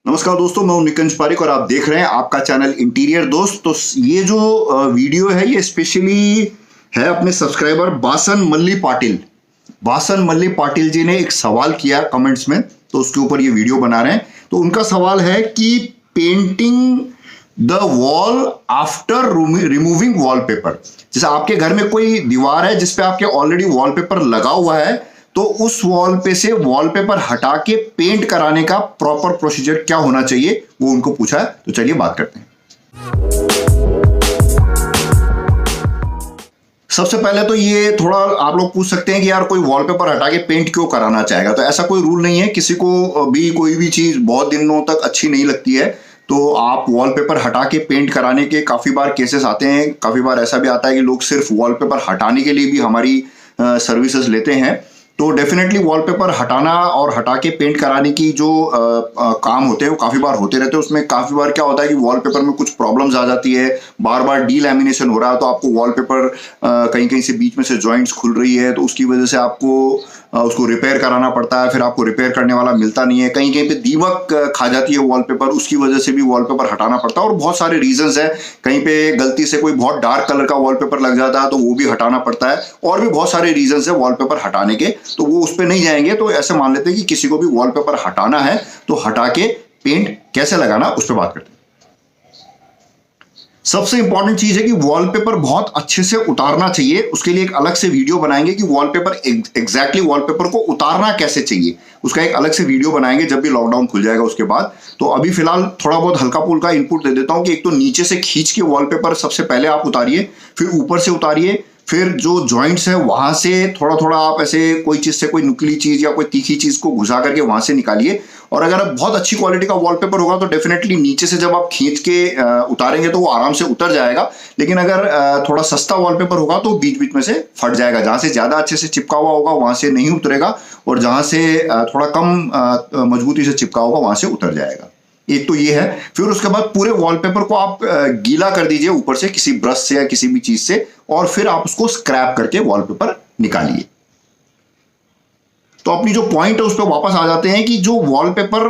नमस्कार दोस्तों, मैं हूं निकंज पारिक और आप देख रहे हैं आपका चैनल इंटीरियर दोस्त। तो ये जो वीडियो है ये स्पेशली है अपने सब्सक्राइबर बासन मल्ली पाटिल जी ने एक सवाल किया कमेंट्स में, तो उसके ऊपर ये वीडियो बना रहे हैं। तो उनका सवाल है कि painting the wall after removing wallpaper. जैसे आपके घर में कोई दीवार है जिसपे आपके ऑलरेडी वॉलपेपर लगा हुआ है, तो उस वॉल पे से वॉलपेपर हटा के पेंट कराने का प्रॉपर प्रोसीजर क्या होना चाहिए, वो उनको पूछा है। तो चलिए बात करते हैं। सबसे पहले तो ये थोड़ा आप लोग पूछ सकते हैं कि यार कोई वॉलपेपर हटा के पेंट क्यों कराना चाहेगा। तो ऐसा कोई रूल नहीं है, किसी को भी कोई भी चीज बहुत दिनों तक अच्छी नहीं लगती है तो आप वॉलपेपर हटा के पेंट कराने के काफी बार केसेस आते हैं। काफी बार ऐसा भी आता है कि लोग सिर्फ वॉलपेपर हटाने के लिए भी हमारी सर्विसेज लेते हैं। तो डेफिनेटली वॉलपेपर हटाना और हटा के पेंट कराने की जो काम होते हैं वो काफी बार होते रहते हैं। उसमें काफी बार क्या होता है कि वॉलपेपर में कुछ प्रॉब्लम्स आ जाती है, बार बार डीलैमिनेशन हो रहा है, तो आपको वॉलपेपर कहीं कहीं से बीच में से जॉइंट्स खुल रही है, तो उसकी वजह से आपको उसको रिपेयर कराना पड़ता है। फिर आपको रिपेयर करने वाला मिलता नहीं है, कहीं कहीं पे दीमक खा जाती है वॉलपेपर, उसकी वजह से भी वॉलपेपर हटाना पड़ता है। और बहुत सारे रीजंस है, कहीं पे गलती से कोई बहुत डार्क कलर का वॉलपेपर लग जाता है तो वो भी हटाना पड़ता है। और भी बहुत सारे रीजंस है वॉलपेपर हटाने के, तो वो उस पर नहीं जाएंगे। तो ऐसे मान लेते हैं कि किसी को भी वॉलपेपर हटाना है तो हटा के पेंट कैसे लगाना उस पर बात करते हैं। सबसे इंपॉर्टेंट चीज है कि वॉलपेपर बहुत अच्छे से उतारना चाहिए। उसके लिए एक अलग से वीडियो बनाएंगे कि वॉलपेपर एग्जैक्टली वॉलपेपर को उतारना कैसे चाहिए, उसका एक अलग से वीडियो बनाएंगे जब भी लॉकडाउन खुल जाएगा उसके बाद। तो अभी फिलहाल थोड़ा बहुत हल्का फुल्का इनपुट दे देता हूं कि एक तो नीचे से खींच के वॉलपेपर सबसे पहले आप उतारिए, फिर ऊपर से उतारिए, फिर जो जॉइंट्स है वहां से थोड़ा थोड़ा आप ऐसे कोई चीज से, कोई नुकीली चीज या कोई तीखी चीज को घुसा करके वहां से निकालिए। और अगर आप बहुत अच्छी क्वालिटी का वॉलपेपर होगा तो डेफिनेटली नीचे से जब आप खींच के उतारेंगे तो वो आराम से उतर जाएगा। लेकिन अगर थोड़ा सस्ता वॉलपेपर होगा तो बीच बीच में से फट जाएगा, जहां से ज्यादा अच्छे से चिपका हुआ होगा वहां से नहीं उतरेगा, और जहां से थोड़ा कम मजबूती से चिपका होगा वहां से उतर जाएगा। एक तो ये है। फिर उसके बाद पूरे वॉलपेपर को आप गीला कर दीजिए ऊपर से किसी ब्रश से या किसी भी चीज से, और फिर आप उसको स्क्रैप करके वॉलपेपर निकालिए। तो अपनी जो पॉइंट है उस पर वापस आ जाते हैं कि जो वॉलपेपर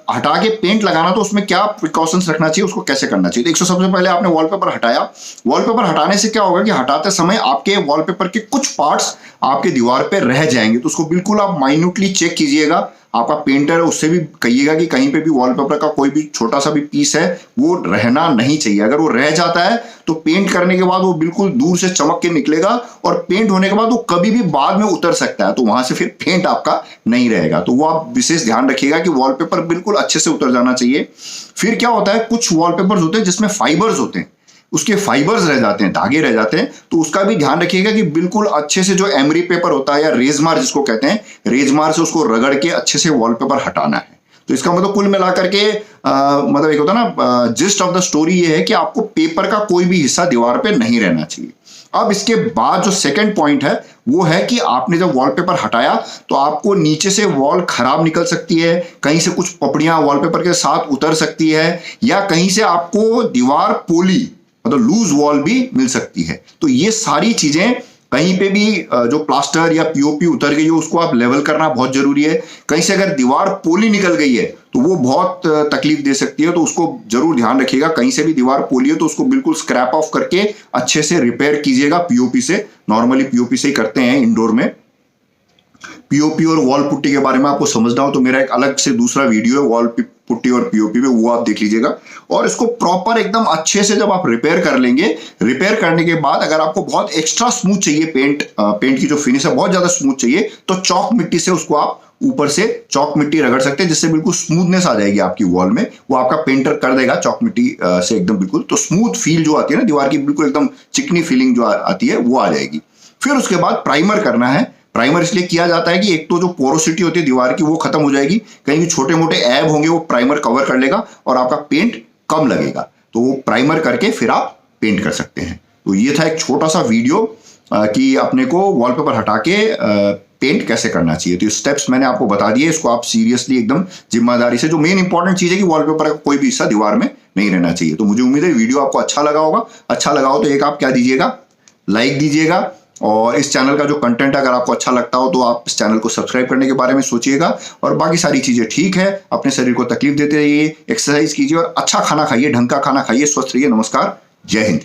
हटा के पेंट लगाना, तो उसमें क्या प्रिकॉशंस रखना चाहिए, उसको कैसे करना चाहिए। तो सबसे पहले आपने वॉलपेपर हटाया। वॉलपेपर हटाने से क्या होगा कि हटाते समय आपके वॉलपेपर के कुछ पार्ट्स आपके दीवार पे रह जाएंगे, तो उसको बिल्कुल आप माइन्यूटली चेक कीजिएगा। आपका पेंटर है उससे भी कहिएगा कि कहीं पे भी वॉलपेपर का कोई भी छोटा सा भी पीस है वो रहना नहीं चाहिए। अगर वो रह जाता है तो पेंट करने के बाद वो बिल्कुल दूर से चमक के निकलेगा, और पेंट होने के बाद वो कभी भी बाद में उतर सकता है, तो वहां से फिर पेंट आपका नहीं रहेगा। तो वो आप विशेष ध्यान रखिएगा कि वॉलपेपर बिल्कुल अच्छे से उतर जाना चाहिए। फिर क्या होता है, कुछ वॉलपेपर्स होते हैं जिसमें फाइबर्स होते हैं, उसके फाइबर्स रह जाते हैं, धागे रह जाते हैं, तो उसका भी ध्यान रखिएगा कि बिल्कुल अच्छे से जो एमरी पेपर होता है या रेजमार जिसको कहते हैं, रेजमार से उसको रगड़ के अच्छे से वॉलपेपर हटाना है। तो इसका मतलब कुल मिलाकर के मतलब एक होता है ना, जिस्ट ऑफ द स्टोरी ये है कि आपको पेपर का कोई भी हिस्सा दीवार पे नहीं रहना चाहिए। अब इसके बाद जो सेकंड पॉइंट है वो है कि आपने जब वॉलपेपर हटाया तो आपको नीचे से वॉल खराब निकल सकती है, कहीं से कुछ पपड़ियां वॉलपेपर के साथ उतर सकती है, या कहीं से आपको दीवार पोली मतलब लूज वॉल भी मिल सकती है। तो ये सारी चीजें, कहीं पे भी जो प्लास्टर या पीओपी उतर गई है उसको आप लेवल करना बहुत जरूरी है। कहीं से अगर दीवार पोली निकल गई है तो वो बहुत तकलीफ दे सकती है, तो उसको जरूर ध्यान रखिएगा। कहीं से भी दीवार पोली है तो उसको बिल्कुल स्क्रैप ऑफ करके अच्छे से रिपेयर कीजिएगा पीओपी से। नॉर्मली पीओपी से ही करते हैं इंडोर में। पीओपी और वॉल पुट्टी के बारे में आपको समझना हो तो मेरा एक अलग से दूसरा वीडियो है वॉल पुट्टी और पीओपी पे, वो आप देख लीजिएगा। और इसको प्रॉपर एकदम अच्छे से जब आप रिपेयर कर लेंगे, रिपेयर करने के बाद अगर आपको बहुत एक्स्ट्रा स्मूथ चाहिए पेंट की जो फिनिश है बहुत ज्यादा स्मूथ चाहिए, तो चौक मिट्टी से उसको आप ऊपर से चौक मिट्टी रगड़ सकते हैं, जिससे बिल्कुल स्मूथनेस आ जाएगी आपकी वॉल में। वो आपका पेंटर कर देगा चौक मिट्टी से एकदम बिल्कुल, तो स्मूथ फील जो आती है ना दीवार की, बिल्कुल एकदम चिकनी फीलिंग जो आती है वो आ जाएगी। फिर उसके बाद प्राइमर करना है। प्राइमर इसलिए किया जाता है कि एक तो जो पोरोसिटी होती है दीवार की वो खत्म हो जाएगी, कहीं भी छोटे मोटे ऐब होंगे वो प्राइमर कवर कर लेगा और आपका पेंट कम लगेगा। तो वो प्राइमर करके फिर आप पेंट कर सकते हैं। तो ये था एक छोटा सा वीडियो कि अपने को वॉलपेपर हटा के पेंट कैसे करना चाहिए। तो स्टेप्स मैंने आपको बता दिए, इसको आप सीरियसली एकदम जिम्मेदारी से, जो मेन इंपॉर्टेंट चीज है कि वॉलपेपर का कोई भी हिस्सा दीवार में नहीं रहना चाहिए। तो मुझे उम्मीद है वीडियो आपको अच्छा लगा होगा। अच्छा लगा हो तो एक आप क्या दीजिएगा, लाइक दीजिएगा, और इस चैनल का जो कंटेंट अगर आपको अच्छा लगता हो तो आप इस चैनल को सब्सक्राइब करने के बारे में सोचिएगा। और बाकी सारी चीजें ठीक है, अपने शरीर को तकलीफ देते रहिए, एक्सरसाइज कीजिए और अच्छा खाना खाइए, ढंग का खाना खाइए, स्वस्थ रहिए। नमस्कार, जय हिंद।